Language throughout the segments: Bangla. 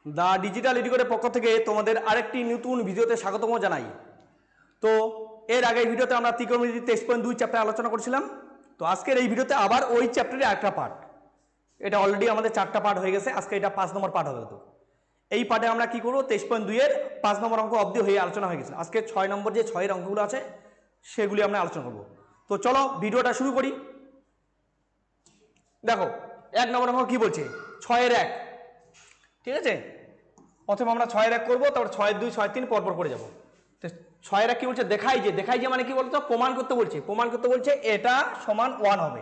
দ্য ডিজিটাল এডুকেটরের পক্ষ থেকে তোমাদের আরেকটি নতুন ভিডিওতে স্বাগতম জানাই। তো এর আগের ভিডিওতে আমরা ত্রিকোণমিতি 23.2 চ্যাপ্টার আলোচনা করছিলাম। তো আজকের এই ভিডিওতে আবার ওই চ্যাপ্টারের একটা পার্ট, এটা অলরেডি আমাদের 4টা পার্ট হয়ে গেছে, আজকে এটা 5 নম্বর পার্ট হবে। তো এই পার্টে আমরা কি করবো, 23.2 এর 5 নম্বর অঙ্ক অবধি হয়ে আলোচনা হয়ে গেছে। আজকে 6 নম্বর যে 6 এর অঙ্কগুলো আছে সেগুলি আমরা আলোচনা করবো। তো চলো ভিডিওটা শুরু করি। দেখো 1 নম্বর অঙ্ক কি বলছে, 6 এর 1, ঠিক আছে। প্রথমে আমরা 6 এর 1 করবো, তারপর 6 এর 2, 6 এর 3 পরপর করে যাবো। তো 6 এর 1 কি বলছে, দেখাই যে মানে কি বলতো, প্রমাণ করতে বলছে এটা সমান 1 হবে।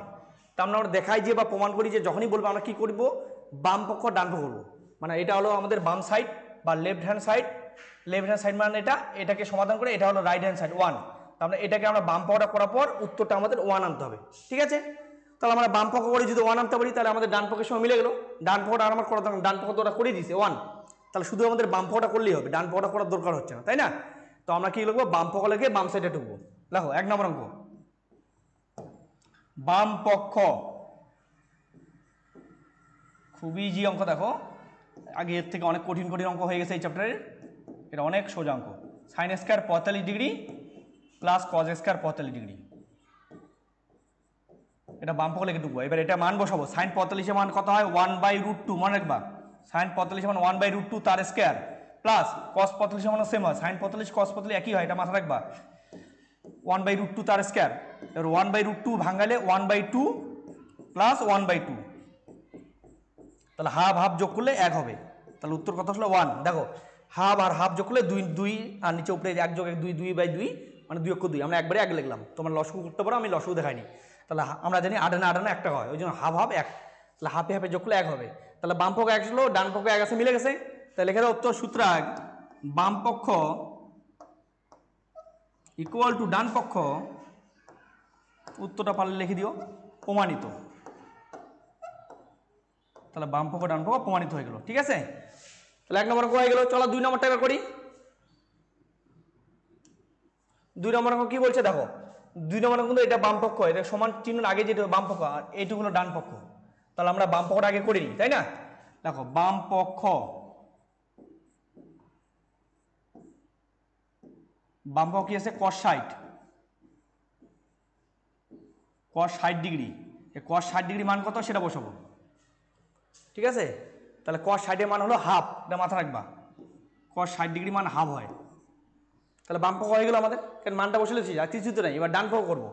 তার মানে আমরা দেখাই যে বা প্রমাণ করি যে যখনই বলবো আমরা কি করব, বাম পক্ষ ডান পক্ষ করবো। মানে এটা হলো আমাদের বাম সাইড বা লেফট হ্যান্ড সাইড মানে এটাকে সমাধান করে এটা হলো রাইট হ্যান্ড সাইড 1। তার মানে এটাকে আমরা বাম পক্ষটা করার পর উত্তরটা আমাদের 1 আনতে হবে, ঠিক আছে। তাহলে আমরা বাম পক্ষ করে যদি 1 আনতে পারি তাহলে আমাদের ডান পক্ষের সঙ্গে মিলে গেল। ডান পক্ষটা আর আমার করা দরকার, ডান পক্ষ তো ওরা করে দিয়েছে 1, তাহলে শুধু আমাদের বাম পক্ষটা করলেই হবে, ডান পক্ষটা করার দরকার হচ্ছে না, তাই না। তো আমরা কি লিখবো, বাম পক্ষ লিখে বাম সাইডে ঢুকবো। দেখো 1 নম্বর অঙ্ক, বাম পক্ষ, খুবই ইজি অঙ্ক। দেখো আগে এর থেকে অনেক কঠিন অঙ্ক হয়ে গেছে এই চ্যাপ্টারের, এটা অনেক সোজা অঙ্ক। Sine square 45 degree plus cos square 45 degree, এটা বাম পক্ষ লিখে ঢুকবো। এবার এটা মান বসাবো, সাইন 45 এর মান কত হয়, 1/√2, মনে রাখবা সাইন 45 মান 1/√2 তার স্কয়ার প্লাস কস 45 মান সেম হয়, সাইন 45 কস 45 একই হয়, এটা মাথায় রাখবা। 1/√2 তার স্কয়ার, এবার 1/√2 ভাঙালে 1/2 প্লাস 1/2, তাহলে হাফ হাফ যোগ করলে 1 হবে, তাহলে উত্তর কত হলো 1। দেখো হাফ আর হাফ যোগ করলে 2 আর নিচে উপরে 1 যোগ 1 2/2 মানে 2 অক্ষ 2, আমরা একবারে 1 লিখলাম। তোমরা লসগু করতে পারো, আমি লসগু দেখাইনি। তাহলে আমরা জানি আটানা একটা হয়, ওই জন্য হাফ হাফ 1, তাহলে হাফে হাফে যোগ করলে 1 হবে। তাহলে বাম পক্ষ 1 ছিল, ডান পক্ষ 1 আছে, মিলে গেছে। তাহলে লিখে দাও উত্তর, সুতরাং বাম পক্ষ ইকুয়াল টু ডান পক্ষ, উত্তরটা পারলে লিখে দিও প্রমাণিত। তাহলে বাম পক্ষ ডান পক্ষ প্রমাণিত হয়ে গেল, ঠিক আছে। তাহলে 1 নম্বর অঙ্ক হয়ে গেল। চলো 2 নম্বরটা এবার করি। 2 নম্বর অঙ্ক কি বলছে, দেখো 2 নম্বর অঙ্ক কিন্তু এটা বাম পক্ষ, এটা সমান চিহ্ন আগে যেটা বাম পক্ষ আর এইটুকু হলো ডান পক্ষ। তাহলে আমরা বাম পক্ষটা আগে করে নিই, তাই না। দেখো বাম পক্ষ কি আছে, cos 60 ডিগ্রি। এই cos 60 ডিগ্রি মান কত সেটা বসাবো, ঠিক আছে। তাহলে cos 60 এর মান হলো হাফ, এটা মাথা রাখবা, cos 60 ডিগ্রি মান হাফ হয়। তাহলে বাম পক্ষ হয়ে গেল আমাদের, কারণ মানটা বসে লিখছি আর কিছু তো নাই। এবার ডান পক্ষ করবো,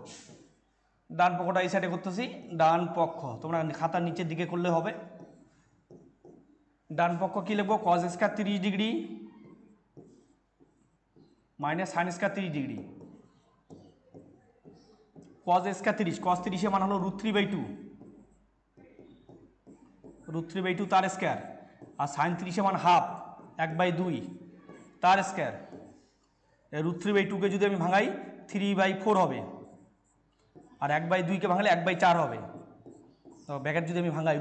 ডান পক্ষটা এই সাইডে করতেছি। ডান পক্ষ তোমরা খাতার নিচের দিকে করলে হবে। ডান পক্ষ কি লিখবো, cos square 30 degree minus sine square 30 degree, cos square 30, cos 30 এর মান হলো √3/2 তার স্কয়ার, আর সাইন 30 এর মান হাফ 1/2 তার স্কয়ার। √3/2 কে যদি আমি ভাঙাই 3/4 হবে, আর 1/2 কে ভাঙলে 1/4 হবে। তো ব্যাকেট যদি আমি ভাঙাই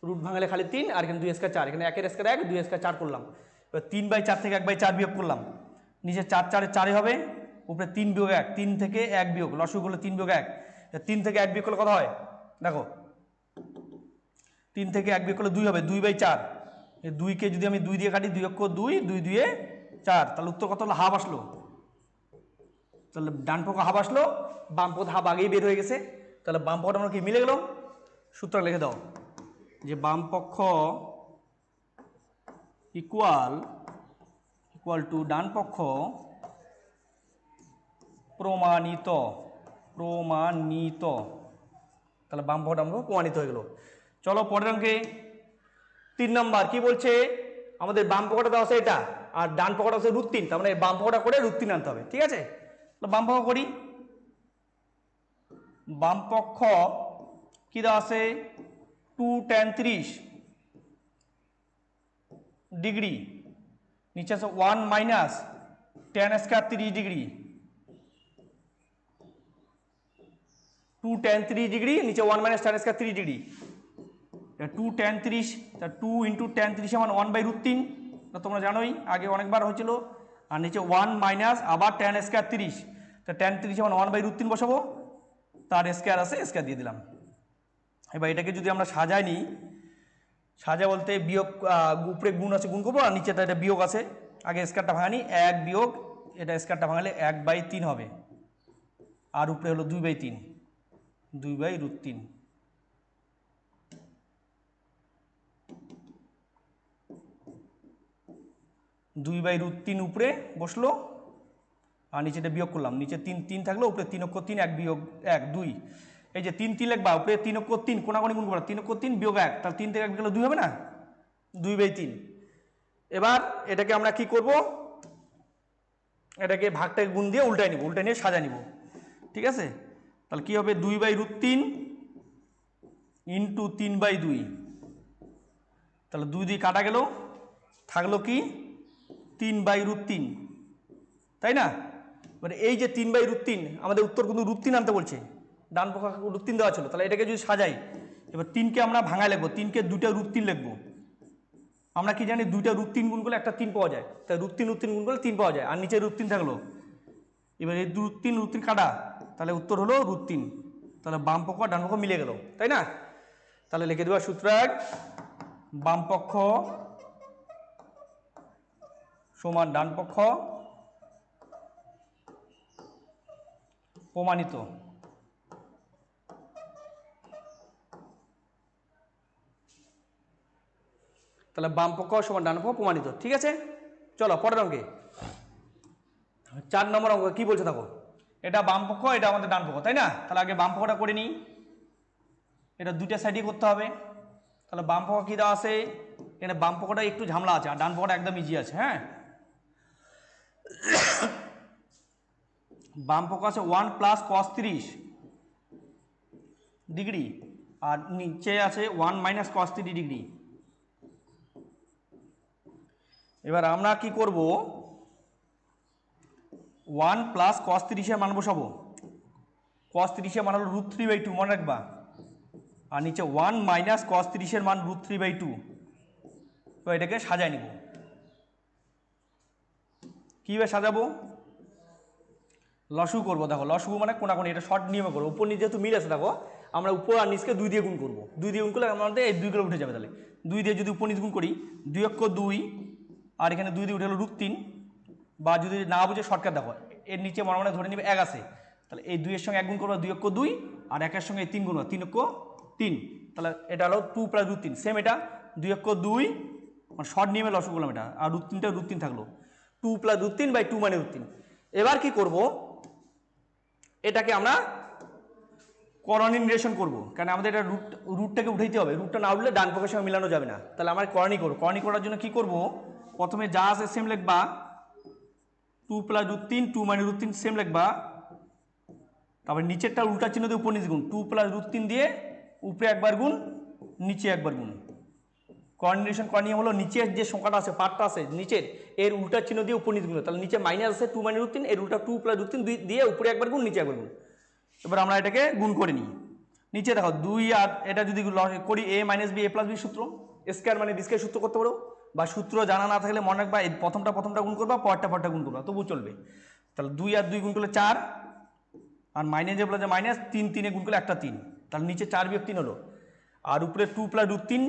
রুট ভাঙালে খালি 3, আর এখানে 2 স্কয়ার 4, এখানে 1 স্কয়ার 1 2 স্কয়ার 4 করলাম। এবার 3/4 থেকে 1/4 বিয়োগ করলাম, নিচে 4 4 4 হবে, উপরে 3 বিয়োগ 1, 3 থেকে 1 বিয়োগ, লসগু করলে 3 বিয়োগ 1, 3 থেকে 1 বিয়োগ করলে কত হয়, দেখো 3 থেকে 1 বিয়োগ করলে 2 হবে, 2/4। এই 2 কে যদি আমি 2 দিয়ে কাটি, 2 অক্ষ 2 2 2 4, তাহলে উত্তর কত হলো, হাফ আসলো। তাহলে ডান পক্ষ হাফ আসলো, বাম পক্ষ হাফ আগেই বের হয়ে গেছে। তাহলে বাম পক্ষটা আমরা কি মিলে গেল, সূত্র লিখে দাও যে বাম পক্ষ ইকুয়াল টু ডান পক্ষ প্রমাণিত। তাহলে বাম পক্ষটা আমরা প্রমাণিত হয়ে গেল। চলো পরের অঙ্কে 3 নম্বর কি বলছে, আমাদের বাম পক্ষটা দেওয়া আছে এটা, আর ডান পক্ষটা আছে √3, তার মানে বাম পক্ষটা করে √3 আনতে হবে, ঠিক আছে। বাম পক্ষ করি, বাম পক্ষ কি দেওয়া আছে, 2 tan 30 ডিগ্রি, নিচে আছে 1 minus tan square 30 degree, 2 tan 30 degree নিচে 1 minus tan square 30 degree. 2 tan 30, 2 into tan 30 সমান 1/√3, তোমরা জানোই আগে অনেকবার হয়েছিল। আর নিচে 1 মাইনাস আবার tan স্কয়ার 30, তো tan 30 সমান 1/√3 বসাবো, তার স্কয়ার আছে, স্কয়ার দিয়ে দিলাম। এবার এটাকে যদি আমরা সাজা বলতে বিয়োগ, উপরে গুণ আছে গুণ করবো, আর নিচেটা এটা বিয়োগ আছে। আগে স্কয়ারটা ভাঙানি, 1 বিয়োগ এটা স্কয়ারটা ভাঙালে 1/3 হবে, আর উপরে হলো 2/3, 2/√3। 2/√3 উপরে বসলো, আর নিচেটা বিয়োগ করলাম, নিচে 3 থাকলো, উপরে 3 অক্ষর 3, 1 বিয়োগ 1 2। এই যে 3 লিখবা, উপরে 3 অক্ষর 3 কোনাকুনি গুণ করবা, 3 অক্ষর 3 বিয়োগ 1, তাহলে 3 থেকে 1 গেলে 2 হবে না, 2/3। এবার এটাকে আমরা কি করব, এটাকে ভাগটাকে গুণ দিয়ে উল্টায় নিব, উল্টায় নিয়ে সাজা নিব, ঠিক আছে। তাহলে কি হবে, 2/√3 ইন্টু 3/2, তাহলে 2 দিয়ে কাটা গেল, থাকলো কি 3/√3, তাই না। মানে এই যে 3/√3, আমাদের উত্তর কিন্তু √3 আনতে বলছে, ডান পক্ষ √3 দেওয়া ছিল, তাহলে এটাকে যদি সাজাই, এবার 3কে আমরা ভাঙায় লিখবো, 3কে 2টা √3 লিখবো। আমরা কি জানি 2টা √3 গুণ করলে একটা 3 পাওয়া যায়, তাই √3 গুণ করলে 3 পাওয়া যায়, আর নিচে √3 থাকলো। এবার এই √3 কাটা, তাহলে উত্তর হলো √3, তাহলে বাম পক্ষ ডান পক্ষ মিলে গেল, তাই না। তাহলে লিখে দেওয়া সূত্র 1, বাম পক্ষ সমান ডান পক্ষ প্রমাণিত। তাহলে বাম পক্ষ সমান ডান পক্ষ প্রমাণিত, ঠিক আছে। চলো পরের অঙ্কে, 4 নম্বর অঙ্ক কি বলছে দেখো, এটা বাম পক্ষ, এটা আমাদের ডান পক্ষ, তাই না। তাহলে আগে বাম পক্ষটা করে নিই, এটা দুইটা সাইডই করতে হবে। তাহলে বাম পক্ষ কি দেওয়া আছে, এখানে বাম পক্ষটা একটু ঝামেলা আছে, আর ডান পক্ষটা একদম ইজি আছে। হ্যাঁ, বাম পক্ষ আছে 1 + cos 30 ডিগ্রি, আর নিচে আছে 1 - cos 30 ডিগ্রি। এবার আমরা কি করব, 1 + cos 30 এর মান বসাবো, cos 30 এর মান হলো √3/2, মনে রাখবা, আর নিচে 1 - cos 30 এর মান √3/2। তো এটাকে সাজাই নিব, কীভাবে সাজাবো, লসগু করবো। দেখো লসগু মানে কোনাকুনি, এটা শর্ট নিয়মে করবো, উপর নিচে যেহেতু মিল আছে, দেখো আমরা উপর আর নিচকে 2 দিয়ে গুণ করবো, 2 দিয়ে গুণ করলে আমাদের এই 2 গুলো উঠে যাবে। তাহলে 2 দিয়ে যদি উপর নিচ গুণ করি, 2 অক্ষ 2, আর এখানে 2 দিয়ে উঠে হলো √3, বা যদি না বুঝে শর্টকাট দেখো, এর নিচে মনে মনে ধরে নিবে 1 আছে, তাহলে এই 2 এর সঙ্গে 1 গুণ করবো, 2 অক্ষ 2, আর 1 এর সঙ্গে 3 গুণ, 3 অক্ষ 3, তাহলে এটা হলো 2 + √3। সেম এটা 2 অক্ষ 2, মানে শর্ট নিয়মে লসগু করলাম এটা, আর √3টা √3 থাকলো, 2 + √3/2 মানে √3। এবার কি করব, এটাকে আমরা করণী নির্দেশন করবো, কারণ আমাদের এটা রুটটাকে উঠাইতে হবে, রুটটা না উঠলে ডান পক্ষের সঙ্গে মিলানো যাবে না। তাহলে আমার করণী করবো, করণী করার জন্য কি করব, প্রথমে যা আছে সেম লিখবা, 2 + √3, 2 মানে √3 সেম লিখবা, তারপরে নিচেরটা উল্টা চিহ্ন দিয়ে উপর নিচে গুণ, 2 + √3 দিয়ে উপরে একবার গুণ, নিচে একবার গুণ। কোঅর্ডিনেশন করার নিয়ম হলো, নিচের যে সংখ্যাটা আছে পার্টটা আছে নিচের, এর উল্টা চিহ্ন দিয়ে উপর নিচে গুণ, তাহলে নিচে মাইনাস আছে 2 মানে √3, এর উল্টা 2 + √3 দিয়ে উপরে একবার গুণ, নিচে একবার গুণ। এবার আমরা এটাকে গুণ করে নিই, নিচে দেখো 2, আর এটা যদি করি a - b a + b সূত্র, স্কয়ার মানে b স্কয়ার সূত্র করতে পারো, বা সূত্র জানা না থাকলে মনে রাখবা এই প্রথমটা গুণ করবা, পরটা গুণ করবা, তবু চলবে। তাহলে 2 আর 2 গুণ করলে 4, আর মাইনাস যে বলে মাইনাস 3, 3 গুণ করলে একটা 3, তাহলে নিচে 4 বিয়োগ 3 হলো, আর উপরে 2 + √3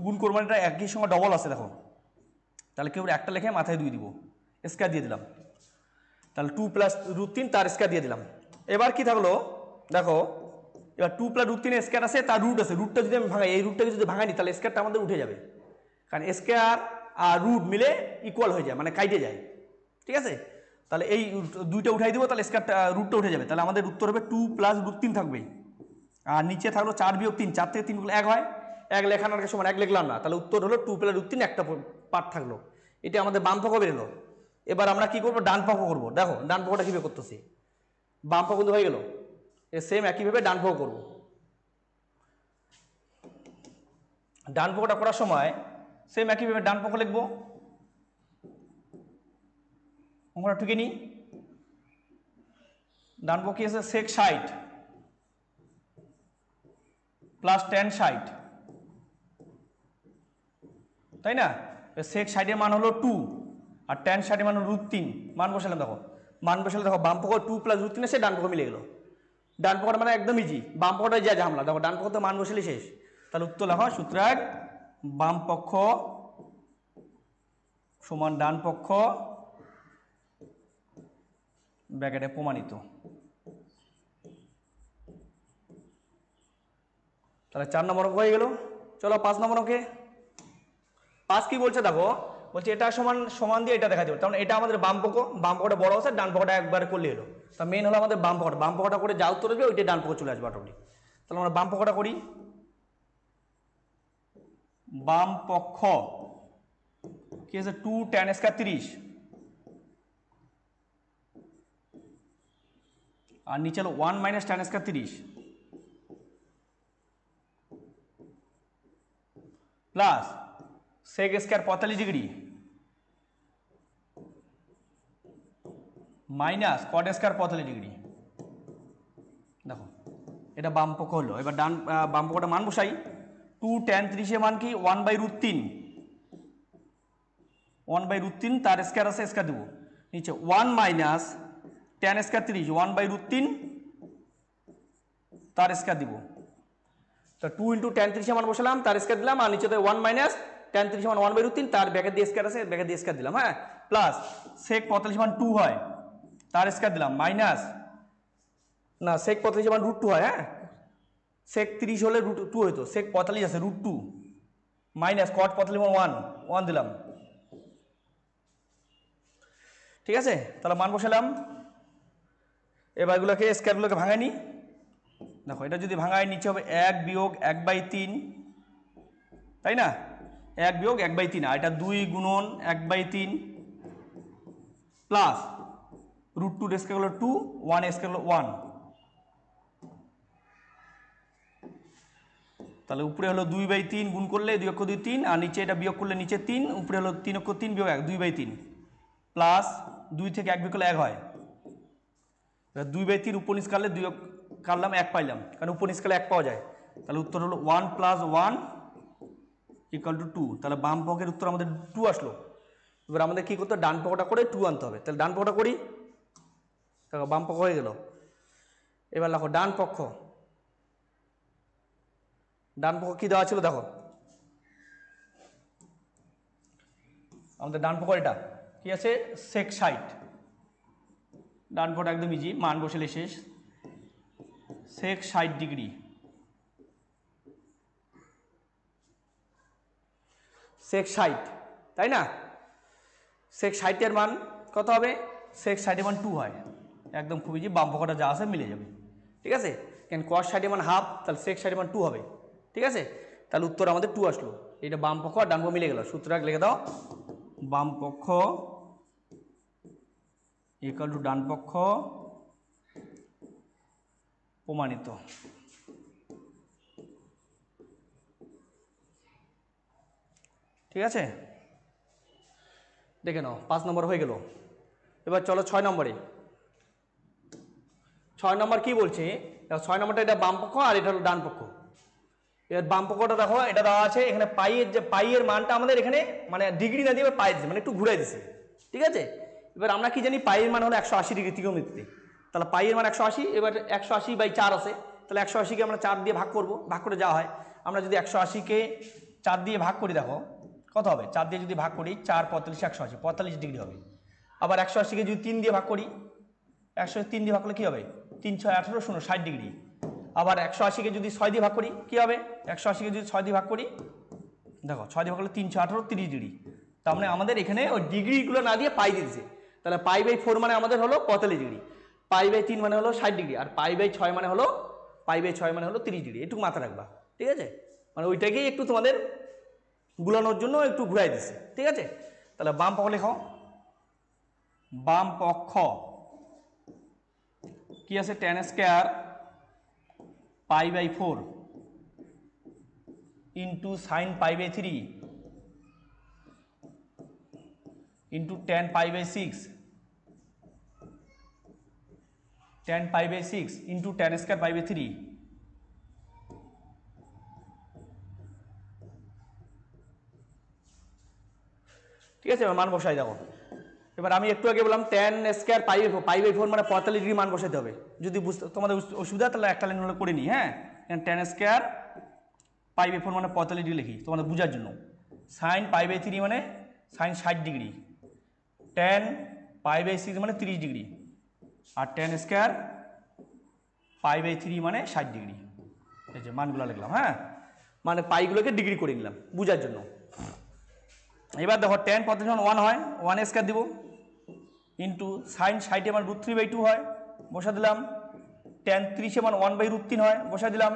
গুণ করবো, এটা একই সঙ্গে ডবল আছে দেখো, তাহলে কেউ একটা লেখে মাথায় 2 দিব, স্কয়ার দিয়ে দিলাম, তাহলে 2 + √3 তার স্কয়ার দিয়ে দিলাম। এবার কি থাকলো দেখো, এবার 2 + √3 এর স্কয়ার আছে, তার রুট আছে, রুটটা যদি আমি ভাঙাই, এই রুটটাকে যদি ভাঙাই তাহলে স্কয়ারটা আমাদের উঠে যাবে, কারণ স্কয়ার আর রুট মিলে ইকুয়াল হয়ে যায়, মানে কাইটে যায়, ঠিক আছে। তাহলে এই দুইটা উঠাই দিব, তাহলে স্কয়ারটা রুটটা উঠে যাবে, তাহলে আমাদের উত্তর হবে 2 + √3 থাকবে, আর নিচে থাকলো 4 বিয়োগ 3, 4 থেকে 3 গুলো 1 হয়, 1 লেখানোর সময় 1 লিখলাম না, তাহলে উত্তর হলো 2 + √3, একটা পার্ট থাকলো, এটা আমাদের বাম পক্ষ বেরোলো। এবার আমরা কি করবো, ডান পক্ষ করবো। দেখো ডান পক্ষটা কীভাবে করতেছি, বাম পক্ষ কিন্তু হয়ে গেল, সেম একইভাবে ডান পক্ষ করবো। ডান পক্ষটা করার সময় সেম একইভাবে ডান পক্ষ লিখবো, আমরা ঠুকে নিই, ডান পক্ষে আছে sec 60 + tan 60, তাই না। sec 60 এর মান হলো 2, আর tan 60 এর মান হলো √3, মান বসালাম, দেখো মান বসালে দেখো বাম পক্ষ 2 + √3 এসে ডান পক্ষ মিলে গেল, ডান পক্ষটা মানে একদম ইজি, বাম পক্ষটা যা ঝামেলা, দেখো ডান পক্ষ তো মান বসালে শেষ। তাহলে উত্তর লেখা সূত্র 1, বাম পক্ষ সমান ডান পক্ষ ব্র্যাকেটে প্রমাণিত। তাহলে 4 নম্বর অঙ্ক হয়ে গেল। চলো 5 নম্বর অঙ্কে। 5 কি বলছে দেখো, বলছে এটা সমান সমান দিয়ে এটা দেখা যাবে, কারণ এটা আমাদের বাম পক্ষ, বাম পক্ষটা বড় আছে, ডান পক্ষটা একবার করলে এলো। তা মেন হলো আমাদের বাম পক্ষটা, বাম পক্ষটা করে যা উত্তর আসবে ওইটাই ডান পক্ষ চলে আসবে অটোমেটিক। তাহলে আমরা বাম পক্ষটা করি। বাম পক্ষ কি আছে 2 tan স্কয়ার 30 আর নিচে হলো 1 minus tan square 30 plus sec square 45 degree minus cot square 45 degree. দেখো এটা বাম পক্ষ হলো। এবার ডান বাম পক্ষটা মান বসাই। 2 tan 30 এর মান কি 1/√3, 1/√3 তার স্কয়ার আছে স্কয়ার দেব, নিচে 1 মাইনাস tan স্কয়ার 30 1/√3 তার স্কয়ার দিব। তো 2 × tan 30 মান বসালাম, তার স্কয়ার দিলাম, আর নিচে 1 মাইনাস tan 30 মান 1/√3 তার ব্র্যাকেট দিয়ে স্কয়ার আছে, ব্র্যাকেট দিয়ে স্কয়ার দিলাম। হ্যাঁ, প্লাস sec 45 মান 2 হয়, তার স্কয়ার দিলাম, মাইনাস না sec 45 মান √2 হয়। হ্যাঁ, sec 30 হলে √2 হতো, sec 45 আছে √2 মাইনাস cot 45 মান 1 দিলাম। ঠিক আছে, তাহলে মান বসালাম। এবার এগুলোকে স্কয়ারগুলোকে ভাঙাই নি। দেখো এটা যদি ভাঙায় নিচে হবে 1 বিয়োগ 1/3, তাই না? 1 বিয়োগ 1/3, আর এটা 2 গুণন 1/3 প্লাস √2 স্কয়ার হলো 2, 1 স্কয়ার হলো 1। তাহলে উপরে হলো 2/3 গুণ করলে 2 অক্ষ 2 3, আর নিচে এটা বিয়োগ করলে নিচে 3, উপরে হলো 3 অক্ষ 3 বিয়োগ 1 2/3 প্লাস 2 থেকে 1 বিয়োগ করলে 1 হয়। 2/3 উপর নিচ কাটলে 2 কাটলাম 1 পাইলাম, কারণ উপর নিচ কাটলে 1 পাওয়া যায়। তাহলে উত্তর হলো 1 + 1 = 2। তাহলে বাম পক্ষের উত্তর আমাদের 2 আসলো। এবার আমাদের কি করতে হবে, ডান পক্ষটা করে 2 আনতে হবে। তাহলে ডান পক্ষটা করি। দেখো বাম পক্ষ হয়ে গেল। এবার দেখো ডান পক্ষ, ডান পক্ষ কি দেওয়া ছিল দেখো, আমাদের ডান পক্ষ এটা কি আছে sec 60, ডান পক্ষটা একদম ইজি, মান বসালে শেষ। sec 60 ডিগ্রি sec 60, তাই না? sec 60 এর মান কত হবে? sec 60 এর মান 2 হয়, একদম খুব ইজি, বাম পক্ষটা যা আছে মিলে যাবে। ঠিক আছে, কেন cos 60 এর মান হাফ, তাহলে sec 60 এর মান 2 হবে। ঠিক আছে, তাহলে উত্তর আমাদের 2 আসলো। এটা বাম পক্ষ আর ডান পক্ষ মিলে গেল। সূত্রটা লিখে দাও, বাম পক্ষ = ডান পক্ষ প্রমাণিত। ঠিক আছে, দেখে নাও 5 নম্বর হয়ে গেল। এবার চলো 6 নম্বরে। 6 নম্বর কি বলছে, 6 নম্বরটা এটা বাম পক্ষ আর এটা হলো ডান পক্ষ। এবার বাম পক্ষটা দেখো, এটা দেওয়া আছে এখানে পাইয়ের মানটা আমাদের এখানে মানে ডিগ্রি না দিয়ে পাই দিচ্ছে, মানে একটু ঘুরাই দিচ্ছে। ঠিক আছে, এবার আমরা কি জানি পাইয়ের মান হলো 180 ডিগ্রি ত্রিকোণমিতিতে। তাহলে পাইয়ের মান 180, এবার 180/4 আছে, তাহলে 180কে আমরা 4 দিয়ে ভাগ করব, ভাগ করে যাওয়া হয়। আমরা যদি 180কে 4 দিয়ে ভাগ করি, দেখো কত হবে, 4 দিয়ে যদি ভাগ করি 4 45 180 45 ডিগ্রি হবে। আবার 180কে যদি 3 দিয়ে ভাগ করি, 103 দিয়ে ভাগ করলে কী হবে, 3 6 18 0 60 ডিগ্রি। আবার 180কে যদি 6 দিয়ে ভাগ করি কী হবে, 180কে যদি 6 দিয়ে ভাগ করি, দেখো 6 দিয়ে ভাগ করলে 3 6 18 30 ডিগ্রি। তার মানে আমাদের এখানে ওই ডিগ্রিগুলো না দিয়ে পাই দিয়েছে। তাহলে π/4 মানে আমাদের হলো 45 ডিগ্রি, π/3 মানে হলো 60 ডিগ্রি, আর π/6 মানে হলো 30 ডিগ্রি। এটুকু মাথা রাখবা। ঠিক আছে, মানে ওইটাকেই একটু তোমাদের গুলানোর জন্য একটু ঘুরাই দিচ্ছে। ঠিক আছে, তাহলে বাম পক্ষ লেখো। বাম পক্ষ কি আছে, tan square π/4 into sin π/3 into tan π/6 into tan square π/3। ঠিক আছে, মান বসাই দেখো। এবার আমি একটু আগে বললাম tan স্কয়ার π/4 মানে 45 ডিগ্রি মান বসাতে হবে। যদি তোমাদের অসুবিধা তাহলে একটা লাইন হলে করে নিই। হ্যাঁ, tan স্কয়ার π/4 মানে 45 ডিগ্রি লিখি তোমাদের বোঝার জন্য। sin π/3 মানে sin 60 ডিগ্রি, tan π/6 মানে 30 ডিগ্রি, আর tan স্কয়ার π/3 মানে 60 ডিগ্রি। এই যে মানগুলো লিখলাম, হ্যাঁ, মানে পাইগুলোকে ডিগ্রি করে নিলাম বোঝার জন্য। এবার দেখো tan 45 যখন 1 হয় 1 স্কয়ার দিব, ইন্টু sin 60 মান √3/2 হয়, বসা দিলাম। tan 30 মান 1/√3 হয়, বসা দিলাম।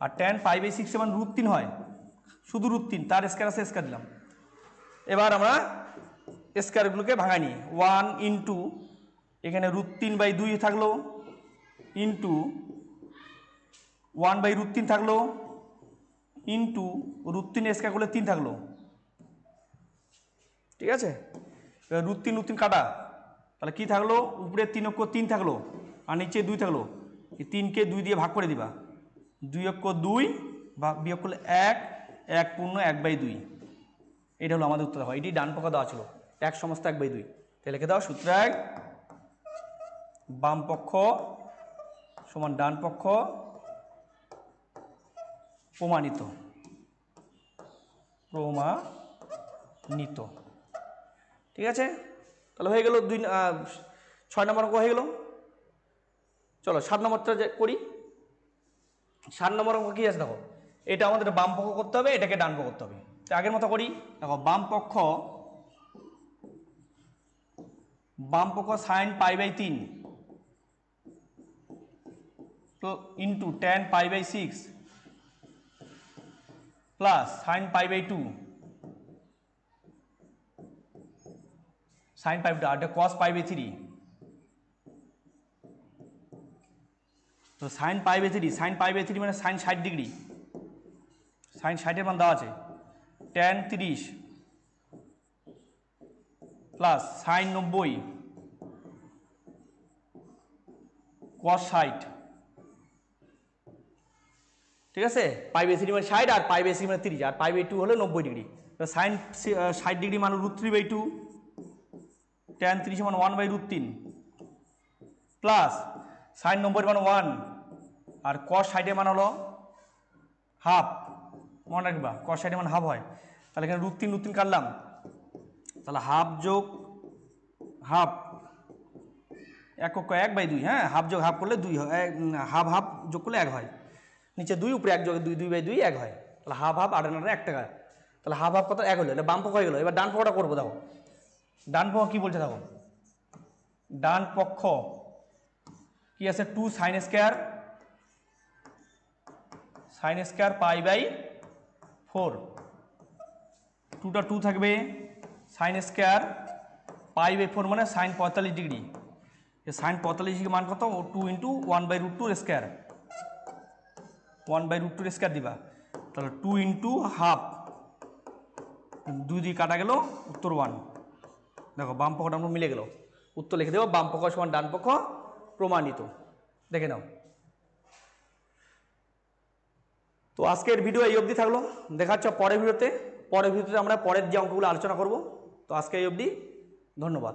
আর tan π/6 মান √3 হয়, শুধু √3, তার স্কয়ার আছে স্কয়ার দিলাম। এবার আমরা স্কয়ারগুলোকে ভাঙাই নিই। 1 ইন্টু এখানে √3/2 থাকলো, ইন্টু 1/√3 থাকলো, ইন্টু √3 স্কয়ার করলে 3 থাকলো, ঠিক আছে। এবার √3 কাটা, তাহলে কি থাকলো, উপরে 3 অক্ষ 3 থাকলো, আর নিচে 2 থাকলো। এই 3কে 2 দিয়ে ভাগ করে দিবা, 2 অক্ষ 2 বা বিয়োগ করলে 1, 1 পূর্ণ 1/2। এটা হলো আমাদের উত্তর। হয় এটি ডান পক্ষ দেওয়া ছিল 1 সমস্ত 1/2। তাহলে লিখে দাও সূত্র 1, বাম পক্ষ সমান ডান পক্ষ প্রমাণিত, প্রমাণিত, ঠিক আছে। তাহলে হয়ে গেল 6 নম্বর অঙ্ক হয়ে গেল। চলো 7 নম্বরটা করি। 7 নম্বর অঙ্ক কি আছে দেখো, এটা আমাদের বাম পক্ষ করতে হবে, এটাকে ডান পক্ষ করতে হবে। তো আগের মতো করি, দেখো বাম পক্ষ sin π/3 into tan π/6 plus sin π/2 sin π/2 আর cos π/3। তো sin π/3 মানে sin 60 ডিগ্রি, sin 60 এর মান দেওয়া আছে, tan 30 প্লাস sin 90 cos 60, ঠিক আছে। π/3 মানে 60 আর π/6 মানে 30, আর π/2 হলো 90 ডিগ্রি। তো sin 60 ডিগ্রি মানে √3/2, tan 30 মানে 1/√3 প্লাস sin 90 মানে 1, আর cos 60 মান হলো হাফ, মনে রাখবা cos 60 মান হাফ হয়। তাহলে এখানে √3 কাটলাম, তাহলে হাফ যোগ হাফ, 1 অক্ষ 1/2, হ্যাঁ, হাফ যোগ হাফ করলে 2 হয়, হাফ হাফ যোগ করলে 1 হয়, নিচে 2 উপরে 1 যোগ 2, 2/2 1 হয়। তাহলে হাফ হাফ 8 আনা 1 টাকা, তাহলে হাফ হাফ কত 1 হলো, এটা বাম পক্ষ হয়ে গেলো। এবার ডান পক্ষটা করবো, দেখো ডান পক্ষ কি বলছে, দেখো ডান পক্ষ কি আছে, 2 sin স্কয়ার π/4, 2টা 2 থাকবে, sin স্কয়ার π/4 মানে sin 45 ডিগ্রি, sin 45 ডিগ্রি মান কত, 2 ইন্টু 1/√2 স্কয়ার, 1/√2 স্কয়ার দিবা, তাহলে 2 ইন্টু হাফ, 2 দিয়ে কাটা গেল, উত্তর 1। দেখো বাম পক্ষটা আমরা মিলে গেল, উত্তর লিখে দেবো বাম পক্ষ সমান ডান পক্ষ প্রমাণিত, দেখে নাও। তো আজকের ভিডিও এই অবধি থাকলো, দেখা হচ্ছে পরের ভিডিওতে আমরা পরের যে অঙ্কগুলো আলোচনা করব। তো আজকে এই অবধি, ধন্যবাদ।